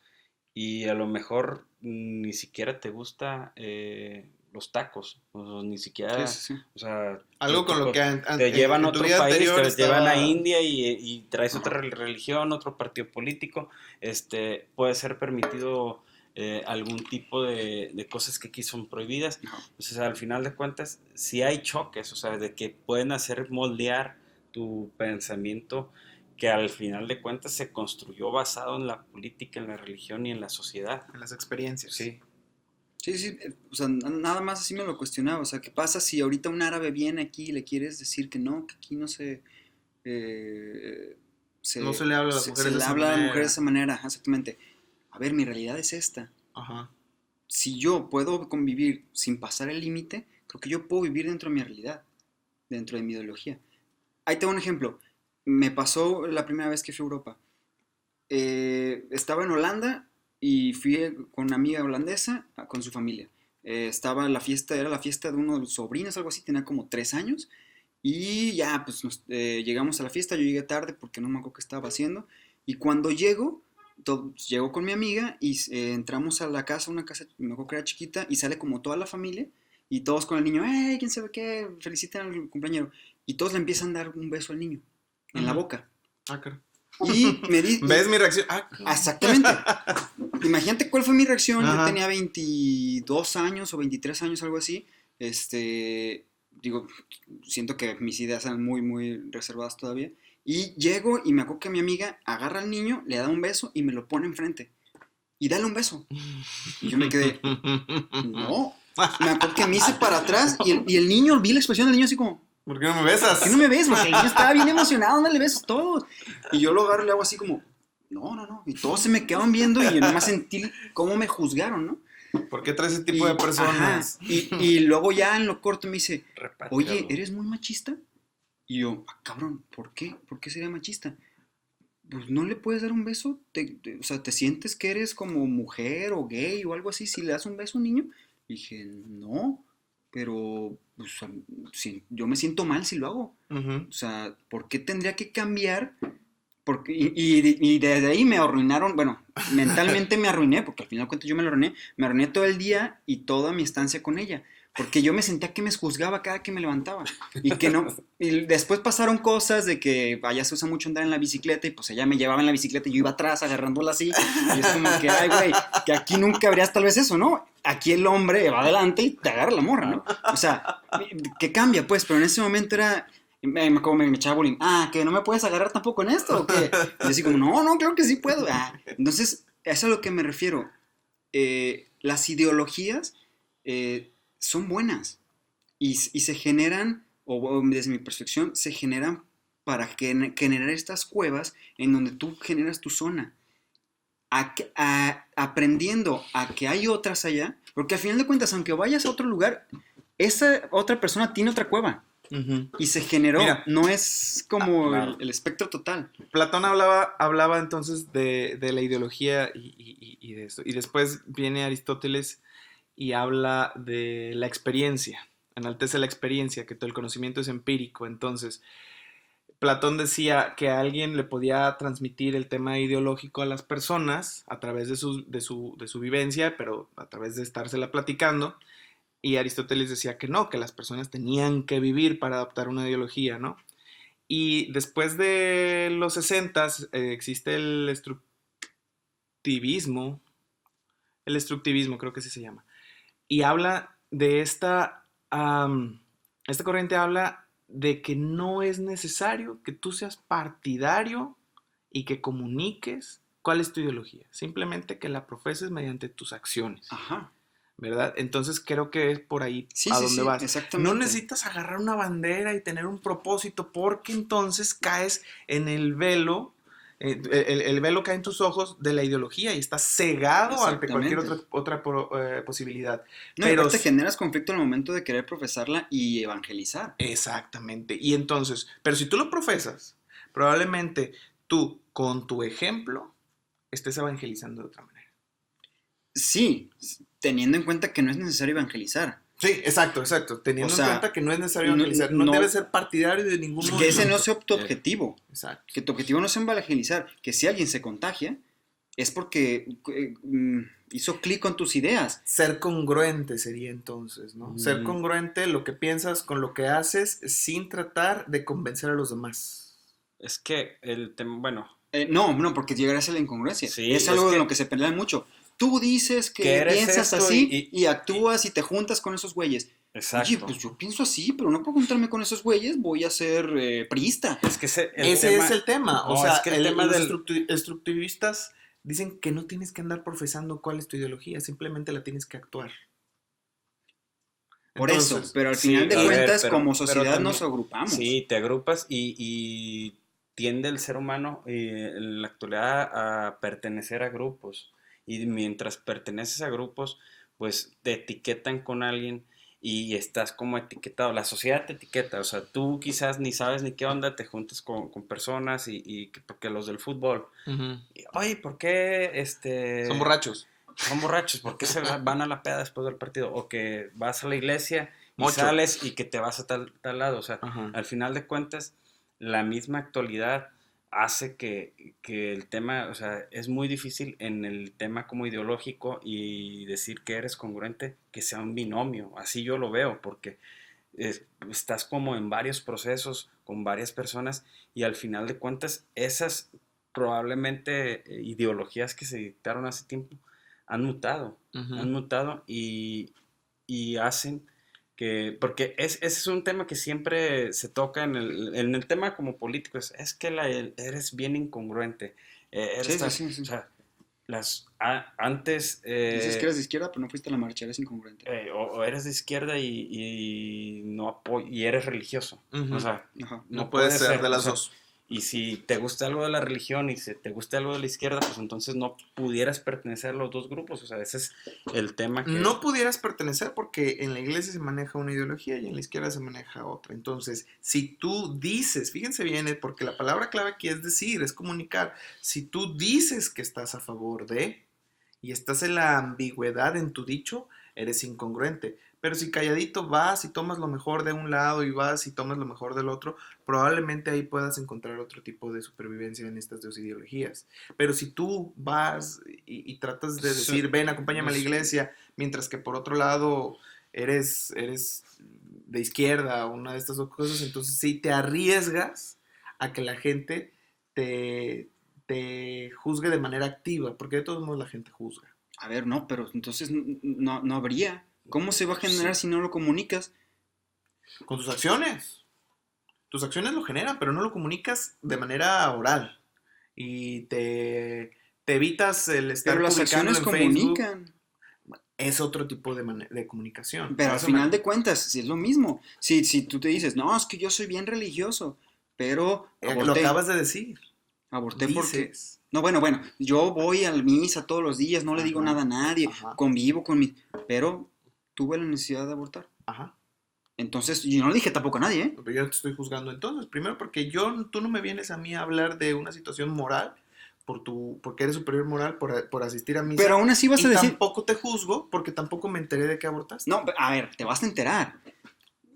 Y a lo mejor ni siquiera te gusta los tacos, o ni siquiera, sí. o sea, algo con lo que te llevan a otro país, te llevan a India y traes otra religión, otro partido político, puede ser permitido algún tipo de cosas que aquí son prohibidas. Entonces, al final de cuentas, sí hay choques, o sea, de que pueden hacer moldear tu pensamiento, que al final de cuentas se construyó basado en la política, en la religión y en la sociedad. En las experiencias. Sí. Sí, o sea, nada más así me lo cuestionaba. O sea, ¿qué pasa si ahorita un árabe viene aquí y le quieres decir que no, que aquí no se... no se le habla a las mujeres de esa manera. Se le habla a las mujeres de esa manera, exactamente. A ver, mi realidad es esta. Ajá. Si yo puedo convivir sin pasar el límite, creo que yo puedo vivir dentro de mi realidad, dentro de mi ideología. Ahí tengo un ejemplo. Me pasó la primera vez que fui a Europa. Estaba en Holanda y fui con una amiga holandesa con su familia. Era la fiesta de uno de los sobrinos, algo así, tenía como 3 años. Y ya, pues llegamos a la fiesta, yo llegué tarde porque no me acuerdo qué estaba haciendo. Y cuando llego con mi amiga y entramos a la casa, una casa, me acuerdo que era chiquita, y sale como toda la familia. Y todos con el niño, ¡hey! ¿Quién sabe qué? Feliciten al cumpleañero. Y todos le empiezan a dar un beso al niño. En la boca. Claro. Y ¿Ves mi reacción? Exactamente. Imagínate cuál fue mi reacción. Ajá. Yo tenía 22 años o 23 años, algo así. Siento que mis ideas eran muy, muy reservadas todavía. Y llego y me acuerdo que mi amiga agarra al niño, le da un beso y me lo pone enfrente. Y dale un beso. Y yo me quedé, no. Me acuerdo que me hice para atrás y el niño, vi la expresión del niño así como... ¿Por qué no me besas? ¿Por qué no me ves? Porque el niño estaba bien emocionado, dándole besos todos. Y yo lo agarro y le hago así como, no. Y todos se me quedaban viendo y yo nomás sentí cómo me juzgaron, ¿no? ¿Por qué traes ese tipo de personas? Y luego ya en lo corto me dice, oye, ¿eres muy machista? Y yo, cabrón, ¿por qué? ¿Por qué sería machista? Pues no le puedes dar un beso. O sea, ¿te sientes que eres como mujer o gay o algo así si le das un beso a un niño? Y dije, no. Pero pues, sí, yo me siento mal si lo hago. Uh-huh. O sea, ¿por qué tendría que cambiar? Y desde ahí me arruinaron, bueno, mentalmente me arruiné, porque al final de cuentas yo me arruiné todo el día y toda mi estancia con ella. Porque yo me sentía que me juzgaba cada que me levantaba. Y después pasaron cosas de que allá se usa mucho andar en la bicicleta y pues ella me llevaba en la bicicleta y yo iba atrás agarrándola así. Y es como que, ay, güey, que aquí nunca habrías tal vez eso, ¿no? Aquí el hombre va adelante y te agarra la morra, ¿no? O sea, ¿qué cambia, pues? Pero en ese momento era... me echaba bullying. ¿Que no me puedes agarrar tampoco en esto o qué? Y yo así como, no, claro que sí puedo. Entonces, eso es a lo que me refiero. Las ideologías... son buenas y se generan, o desde mi percepción, se generan para generar estas cuevas en donde tú generas tu zona, aprendiendo a que hay otras allá, porque al final de cuentas, aunque vayas a otro lugar, esa otra persona tiene otra cueva. Uh-huh. Y se generó. Mira, no es como claro. el espectro total. Platón hablaba entonces de la ideología y de esto, y después viene Aristóteles y habla de la experiencia, enaltece la experiencia, que todo el conocimiento es empírico. Entonces, Platón decía que a alguien le podía transmitir el tema ideológico a las personas a través de su vivencia, pero a través de estársela platicando. Y Aristóteles decía que no, que las personas tenían que vivir para adoptar una ideología, ¿no? Y después de los 60 existe el estructivismo creo que así se llama, y habla de esta corriente habla de que no es necesario que tú seas partidario y que comuniques cuál es tu ideología, simplemente que la profeses mediante tus acciones. Ajá. ¿Verdad? Entonces creo que es por ahí Sí, a sí, donde sí, vas. exactamente. No necesitas agarrar una bandera y tener un propósito, porque entonces caes en el velo, el velo cae en tus ojos de la ideología y estás cegado ante cualquier Exactamente. otra posibilidad. No, y Pero aparte generas conflicto en el momento de querer profesarla y evangelizar. exactamente. Y entonces, pero si tú lo profesas, probablemente tú con tu ejemplo estés evangelizando de otra manera. Sí, teniendo en cuenta que no es necesario evangelizar. Sí, exacto, exacto. Teniendo O sea, en cuenta que no es necesario no, evangelizar, no no- debes ser partidario de ningún que ese no movimiento. sea tu objetivo. Exacto. Que tu objetivo no sea evangelizar. Que si alguien se contagia, es porque hizo clic con tus ideas. Ser congruente sería entonces, ¿no? Ser congruente lo que piensas con lo que haces sin tratar de convencer a los demás. Es que el tema, bueno, No, porque llegarás a la incongruencia. sí, Es es algo de que, lo que se pelea mucho. Tú dices que que eres piensas esto así y actúas y te juntas con esos güeyes. Oye, exacto. pues yo pienso así, pero no por juntarme con esos güeyes voy a ser priista. Es que Ese tema, es el tema. O no, sea, es que el tema los del, estructivistas dicen que no tienes que andar profesando cuál es tu ideología, simplemente la tienes que actuar. Por eso, Entonces, pero al sí, final de a ver, cuentas, pero, como pero sociedad también, nos agrupamos. sí, te agrupas y tiende el ser humano en la actualidad a pertenecer a grupos. Y mientras perteneces a grupos, pues te etiquetan con alguien y estás como etiquetado. La sociedad te etiqueta, o sea, tú quizás ni sabes ni qué onda, te juntas con personas porque los del fútbol. ujú, Oye, ¿por qué son borrachos. son borrachos? ¿Por qué van a la peda después del partido? O que vas a la iglesia y Mocho. sales y que te vas a tal lado. O sea, Ajá. al final de cuentas, la misma actualidad hace que el tema, o sea, es muy difícil en el tema como ideológico y decir que eres congruente, que sea un binomio. Así yo lo veo, porque estás como en varios procesos con varias personas y al final de cuentas esas probablemente ideologías que se dictaron hace tiempo han mutado, Ujú. han mutado y hacen que, porque ese es un tema que siempre se toca en el tema como político, es que eres bien incongruente, Sí, sí, eres sí, sí. o sea, antes Dices que eres de izquierda, pero no fuiste a la marcha, eres incongruente. o eres de izquierda y no y eres religioso. Ujú. O sea, Ajá. No puede ser de o las sea, dos. y si te gusta algo de la religión y si te gusta algo de la izquierda, pues entonces no pudieras pertenecer a los dos grupos. O sea, ese es el tema que... No pudieras pertenecer porque en la iglesia se maneja una ideología y en la izquierda se maneja otra. Entonces, si tú dices, fíjense bien, porque la palabra clave aquí es decir, es comunicar. Si tú dices que estás a favor de y estás en la ambigüedad en tu dicho, eres incongruente. Pero si calladito vas y tomas lo mejor de un lado y vas y tomas lo mejor del otro, probablemente ahí puedas encontrar otro tipo de supervivencia en estas dos ideologías. Pero si tú vas y tratas de decir, ven, acompáñame a la iglesia, mientras que por otro lado eres de izquierda o una de estas dos cosas, entonces sí te arriesgas a que la gente te juzgue de manera activa, porque de todos modos la gente juzga. A ver, no, pero entonces no habría. ¿Cómo se va a generar Sí. si no lo comunicas? Con tus acciones. Tus acciones lo generan, pero no lo comunicas de manera oral. Y te evitas el estar Pero las publicándolo acciones en Facebook. comunican. Es otro tipo de comunicación. Pero A al eso final de cuentas, sí es lo mismo. Si tú te dices, no, es que yo soy bien religioso, pero lo aborté. acabas de decir. Aborté porque... Dices. No, bueno, yo voy a la misa todos los días, no le digo Ajá, nada a nadie, ajá. convivo con mi... Pero tuve la necesidad de abortar. Ajá. Entonces, yo no le dije tampoco a nadie, ¿eh? Pero yo no te estoy juzgando entonces. Primero porque tú no me vienes a mí a hablar de una situación moral porque eres superior moral por asistir a misa. Pero aún así vas a decir... tampoco te juzgo porque tampoco me enteré de que abortaste. No, a ver, te vas a enterar.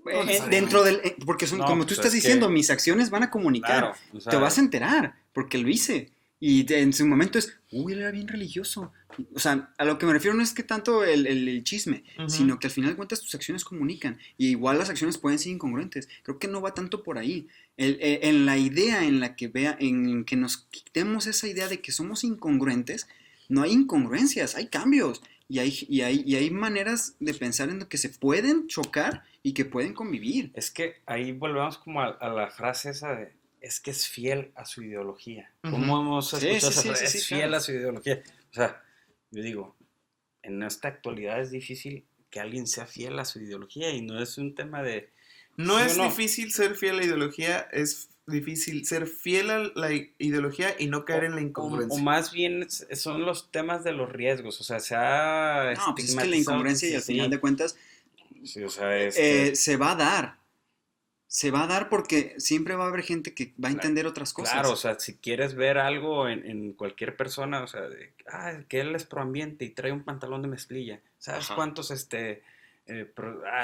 No, Dentro del... porque son, No, como tú pues estás es diciendo, que- mis acciones van a comunicar. Claro, o sea, Te vas a enterar, porque lo hice. Y en su momento es, uy, él era bien religioso. O sea, a lo que me refiero no es que tanto el chisme, Ujú. sino que al final de cuentas tus acciones comunican. Y igual las acciones pueden ser incongruentes. Creo que no va tanto por ahí. En la idea en la que en que nos quitemos esa idea de que somos incongruentes, no hay incongruencias, hay cambios. Y hay maneras de pensar en lo que se pueden chocar y que pueden convivir. Es que ahí volvemos como a la frase esa de, es que es fiel a su ideología. ¿Cómo Ujú. hemos Sí, escuchado sí, esa sí, frase? sí, Es sí, fiel claro. a su ideología. O sea, yo digo, en esta actualidad es difícil que alguien sea fiel a su ideología y no es un tema de... No ¿sí o es no? difícil ser fiel a la ideología, es difícil ser fiel a la ideología y no caer en la O incongruencia. más bien son los temas de los riesgos, o sea, se ha No, pues es que la estigmatizado incongruencia y al final de cuentas sí, o sea, se va a dar. Se va a dar porque siempre va a haber gente que va a entender otras cosas. claro, o sea, si quieres ver algo en cualquier persona, o sea, que él es proambiente y trae un pantalón de mezclilla, ¿sabes Ajá. cuántos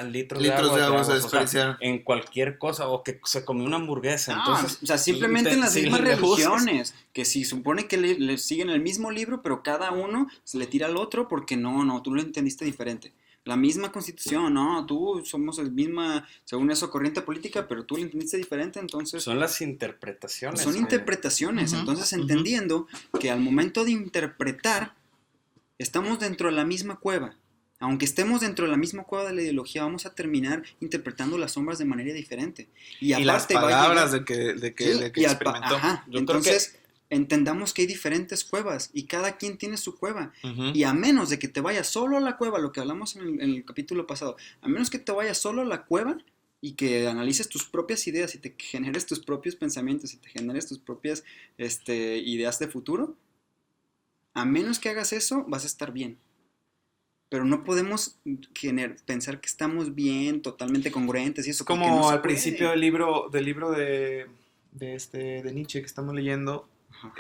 litros Litros de agua se o sea, desperdiciaron. en cualquier cosa, o que se comió una hamburguesa, No, entonces... o sea, simplemente en las si mismas le juzgas- religiones, que si supone que le siguen el mismo libro, pero cada uno se le tira al otro porque no, tú lo entendiste diferente. La misma constitución, no, tú somos la misma, según eso, corriente política, pero tú lo entendiste diferente, entonces Son las interpretaciones. son que- interpretaciones. Ujú, Entonces, ujú. entendiendo que al momento de interpretar, estamos dentro de la misma cueva. Aunque estemos dentro de la misma cueva de la ideología, vamos a terminar interpretando las sombras de manera diferente. Y Y las aparte va a palabras llegar... de que Sí, y experimentó. ajá, Yo creo entonces entendamos que hay diferentes cuevas y cada quien tiene su cueva. Ujú. Y a menos de que te vayas solo a la cueva, lo que hablamos en el capítulo pasado, a menos que te vayas solo a la cueva y que analices tus propias ideas y te generes tus propios pensamientos y te generes tus propias ideas de futuro, a menos que hagas eso, vas a estar bien. Pero no podemos pensar que estamos bien, totalmente congruentes y Es eso, porque como no se al principio puede. del libro de Nietzsche que estamos leyendo, Ajá.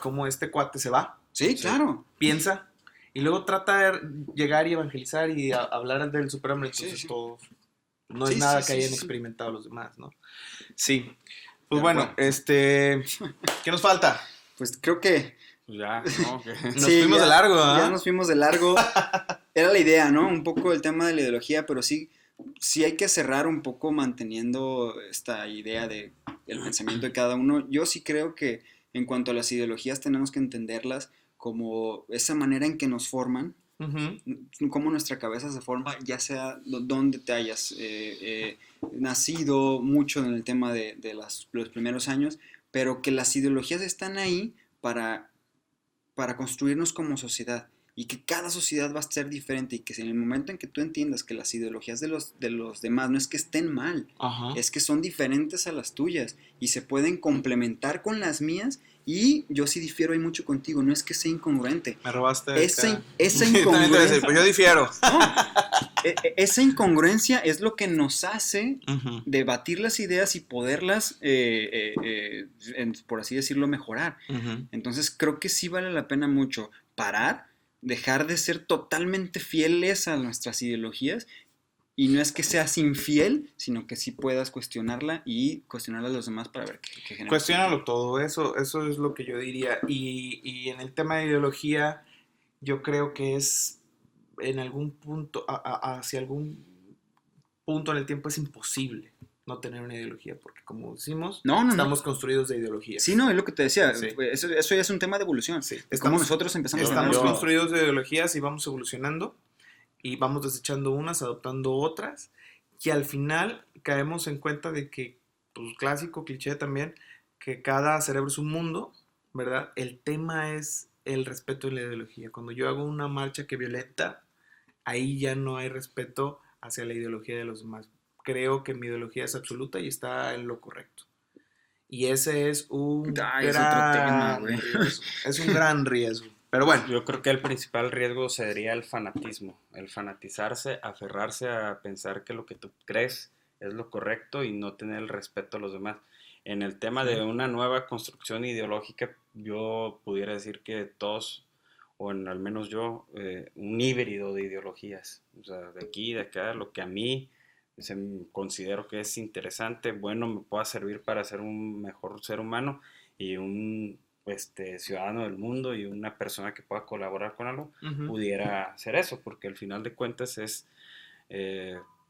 cómo este cuate se va, Sí, claro. piensa, y luego trata de llegar y evangelizar y hablar del superhombre, Sí, entonces sí. todos, no Sí, es nada sí, que sí, hayan sí. experimentado los demás, ¿no? Sí. Pues Pero bueno, ¿qué nos falta? Pues creo que Pues ya, ¿no? Que- Nos sí, fuimos de largo, ¿ah? ya nos fuimos de largo. Era la idea, ¿no? Un poco el tema de la ideología, pero sí hay que cerrar un poco manteniendo esta idea de el pensamiento de cada uno. Yo sí creo que en cuanto a las ideologías tenemos que entenderlas como esa manera en que nos forman, Ujú. cómo nuestra cabeza se forma, ya sea donde te hayas nacido mucho en el tema de los primeros años, pero que las ideologías están ahí para construirnos como sociedad y que cada sociedad va a ser diferente y que en el momento en que tú entiendas que las ideologías de los demás no es que estén mal, Ajá. es que son diferentes a las tuyas y se pueden complementar con las mías y yo sí difiero ahí mucho contigo, no es que sea incongruente. Me robaste. Esa acá. esa También te voy a decir, incongruencia, pues yo difiero. no, esa incongruencia es lo que nos hace Ujú. debatir las ideas y poderlas, por así decirlo, mejorar. Ujú. Entonces creo que sí vale la pena mucho parar, dejar de ser totalmente fieles a nuestras ideologías y no es que seas infiel, sino que sí puedas cuestionarla y cuestionarla a los demás para ver qué genera. Cuestiónalo todo, eso es lo que yo diría. Y en el tema de ideología, yo creo que es en algún punto, hacia algún punto en el tiempo es imposible no tener una ideología, porque como decimos, No, estamos construidos de ideologías. Sí, no, es lo que te decía, Sí. eso ya es un tema de evolución. Sí. De cómo nosotros empezamos a Estamos yo- construidos de ideologías y vamos evolucionando y vamos desechando unas, adoptando otras y al final caemos en cuenta de que, pues clásico, cliché también, que cada cerebro es un mundo, ¿verdad? El tema es el respeto y la ideología. Cuando yo hago una marcha que violenta, ahí ya no hay respeto hacia la ideología de los demás. Creo que mi ideología es absoluta y está en lo correcto. Y ese es un Es otro tema, gran güey. riesgo. Es un gran riesgo. Pero bueno. Yo creo que el principal riesgo sería el fanatismo, el fanatizarse, aferrarse a pensar que lo que tú crees es lo correcto y no tener el respeto a los demás. En el tema de una nueva construcción ideológica, yo pudiera decir que todos, o al menos yo, un híbrido de ideologías, o sea, de aquí, de acá, lo que a mí considero que es interesante, bueno, me pueda servir para ser un mejor ser humano y un ciudadano del mundo y una persona que pueda colaborar con algo, pudiera hacer eso, porque al final de cuentas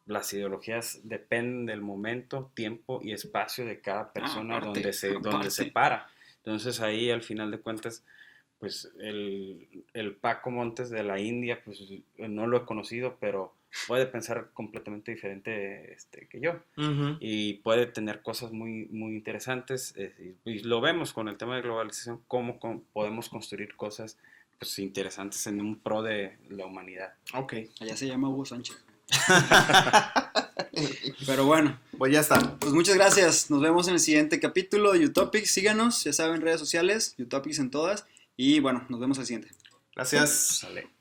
las ideologías dependen del momento, tiempo y espacio de cada persona donde se para. Entonces ahí al final de cuentas, pues el Paco Montes de la India, pues no lo he conocido, pero puede pensar completamente diferente que yo. Y puede tener cosas muy, muy interesantes. Y lo vemos con el tema de globalización, cómo podemos construir cosas pues, interesantes en un pro de la humanidad. Ok. Allá se llama Hugo Sánchez. Pero bueno, pues ya está. Pues muchas gracias. Nos vemos en el siguiente capítulo de Utopics. Síganos, ya saben, redes sociales, Utopics en todas. Y bueno, nos vemos al siguiente. Gracias. Sale.